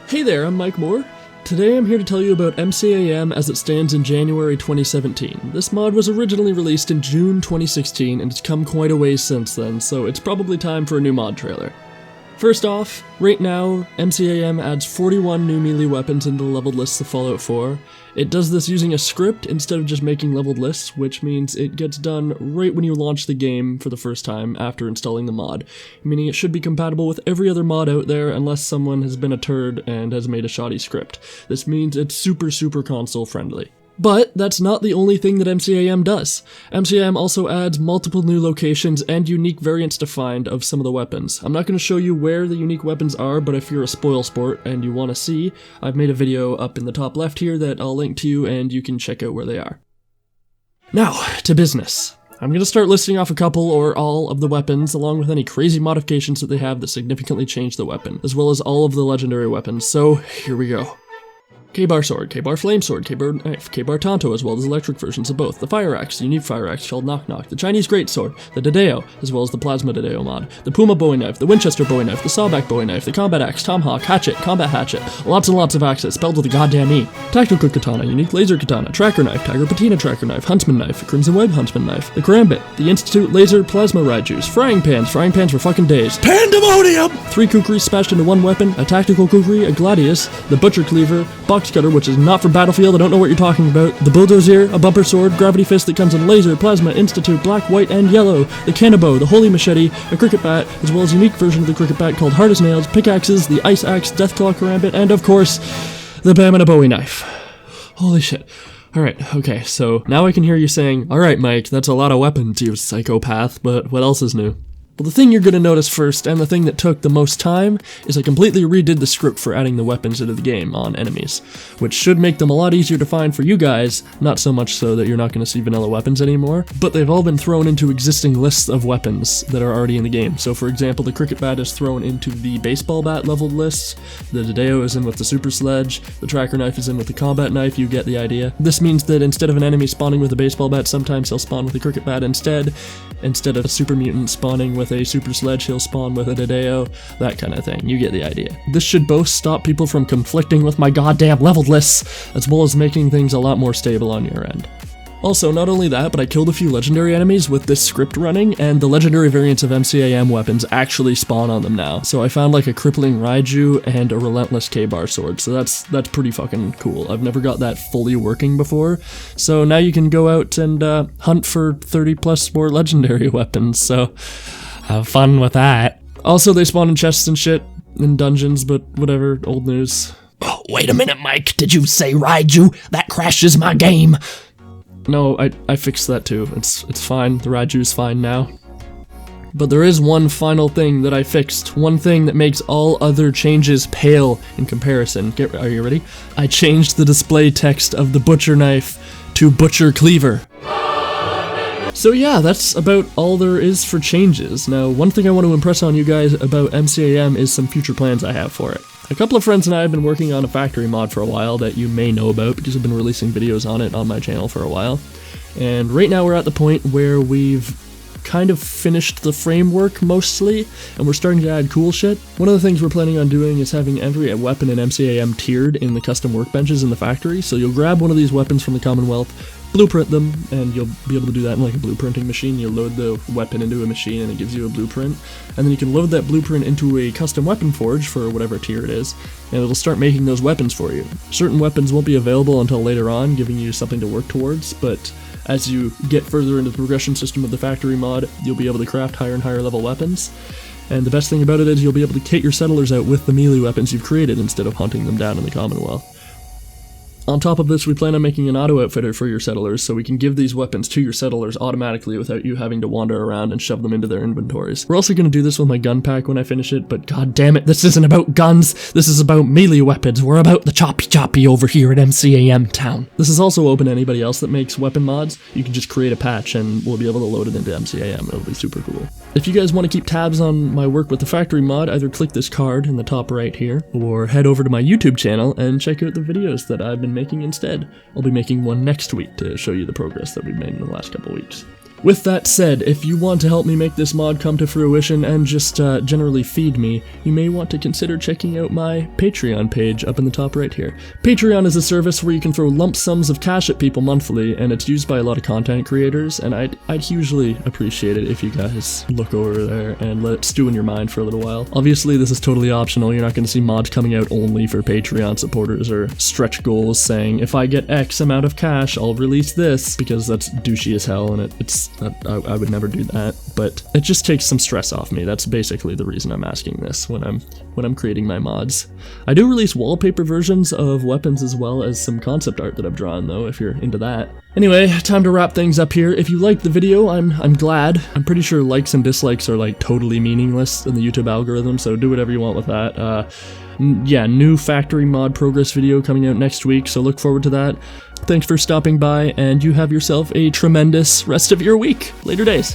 Hey there, I'm MikeMoore. Today I'm here to tell you about MCAM as it stands in January 2017. This mod was originally released in June 2016 and it's come quite a ways since then, so it's probably time for a new mod trailer. First off, right now, MCAM adds 41 new melee weapons into the leveled lists of Fallout 4. It does this using a script instead of just making leveled lists, which means it gets done right when you launch the game for the first time after installing the mod, meaning it should be compatible with every other mod out there unless someone has been a turd and has made a shoddy script. This means it's super console friendly. But that's not the only thing that MCAM does. MCAM also adds multiple new locations and unique variants to find of some of the weapons. I'm not going to show you where the unique weapons are, but if you're a spoil sport and you want to see, I've made a video up in the top left here that I'll link to you and you can check out where they are. Now, to business. I'm going to start listing off a couple or all of the weapons, along with any crazy modifications that they have that significantly change the weapon, as well as all of the legendary weapons, so here we go. K-bar sword, K-bar flame sword, K-bar knife, K-bar tanto, as well as electric versions of both, the fire axe, the unique fire axe called Knock Knock, the Chinese greatsword, the Dedeo, as well as the plasma Dedeo mod, the Puma bowie knife, the Winchester bowie knife, the sawback bowie knife, the combat axe, tomahawk, hatchet, combat hatchet, lots and lots of axes, spelled with a goddamn E, tactical katana, unique laser katana, tracker knife, tiger patina tracker knife, huntsman knife, crimson web huntsman knife, the karambit, the institute laser plasma raijus, frying pans for fucking days, pandemonium! 3 kukris smashed into one weapon, a tactical kukri, a gladius, the butcher cleaver, box cutter, which is not for Battlefield, I don't know what you're talking about, the bulldozer, a bumper sword, gravity fist that comes in laser, plasma, institute, black, white, and yellow, the cannonbow, the holy machete, a cricket bat, as well as a unique version of the cricket bat called hard as nails, pickaxes, the ice axe, deathclaw karambit, and of course, the Bamana bowie knife. Holy shit. Alright, okay, so now I can hear you saying, alright Mike, that's a lot of weapons, you psychopath, but what else is new? Well, the thing you're going to notice first, and the thing that took the most time, is I completely redid the script for adding the weapons into the game on enemies, which should make them a lot easier to find for you guys, not so much so that you're not going to see vanilla weapons anymore, but they've all been thrown into existing lists of weapons that are already in the game. So for example, the cricket bat is thrown into the baseball bat leveled lists, the Dedeo is in with the super sledge, the tracker knife is in with the combat knife, you get the idea. This means that instead of an enemy spawning with a baseball bat, sometimes he'll spawn with a cricket bat instead of a super mutant spawning with a super sledge, he'll spawn with a Dedeo, that kind of thing. You get the idea. This should both stop people from conflicting with my goddamn leveled lists, as well as making things a lot more stable on your end. Also, not only that, but I killed a few legendary enemies with this script running, and the legendary variants of MCAM weapons actually spawn on them now. So I found like a crippling raiju and a relentless K-bar sword, so that's pretty fucking cool. I've never got that fully working before, so now you can go out and hunt for 30 plus more legendary weapons, so have fun with that. Also, they spawn in chests and shit, in dungeons, but whatever, old news. Oh, wait a minute, Mike, did you say raiju? That crashes my game. No, I fixed that too. It's fine. The raiju's fine now. But there is one final thing that I fixed. One thing that makes all other changes pale in comparison. Are you ready? I changed the display text of the butcher knife to butcher cleaver. So yeah, that's about all there is for changes. Now, one thing I want to impress on you guys about MCAM is some future plans I have for it. A couple of friends and I have been working on a factory mod for a while that you may know about because I've been releasing videos on it on my channel for a while. And right now we're at the point where we've kind of finished the framework mostly, and we're starting to add cool shit. One of the things we're planning on doing is having every weapon in MCAM tiered in the custom workbenches in the factory, so you'll grab one of these weapons from the Commonwealth, blueprint them, and you'll be able to do that in like a blueprinting machine. You'll load the weapon into a machine and it gives you a blueprint, and then you can load that blueprint into a custom weapon forge for whatever tier it is, and it'll start making those weapons for you. Certain weapons won't be available until later on, giving you something to work towards, but as you get further into the progression system of the factory mod, you'll be able to craft higher and higher level weapons. And the best thing about it is you'll be able to kit your settlers out with the melee weapons you've created instead of hunting them down in the Commonwealth. On top of this, we plan on making an auto-outfitter for your settlers, so we can give these weapons to your settlers automatically without you having to wander around and shove them into their inventories. We're also going to do this with my gun pack when I finish it, but god damn it, this isn't about guns, this is about melee weapons. We're about the choppy over here at MCAM Town. This is also open to anybody else that makes weapon mods. You can just create a patch and we'll be able to load it into MCAM. It'll be super cool. If you guys want to keep tabs on my work with the factory mod, either click this card in the top right here, or head over to my YouTube channel and check out the videos that I've been making instead. I'll be making one next week to show you the progress that we've made in the last couple weeks. With that said, if you want to help me make this mod come to fruition and just generally feed me, you may want to consider checking out my Patreon page up in the top right here. Patreon is a service where you can throw lump sums of cash at people monthly, and it's used by a lot of content creators, and I'd hugely appreciate it if you guys look over there and let it stew in your mind for a little while. Obviously, this is totally optional. You're not going to see mods coming out only for Patreon supporters or stretch goals saying, if I get X amount of cash, I'll release this, because that's douchey as hell, and I would never do that. But it just takes some stress off me. That's basically the reason I'm asking this when I'm creating my mods. I do release wallpaper versions of weapons as well as some concept art that I've drawn, though, if you're into that. Anyway, time to wrap things up here. If you liked the video, I'm glad. I'm pretty sure likes and dislikes are like totally meaningless in the YouTube algorithm, so do whatever you want with that. Yeah, new factory mod progress video coming out next week, so look forward to that. Thanks for stopping by, and you have yourself a tremendous rest of your week. Later days.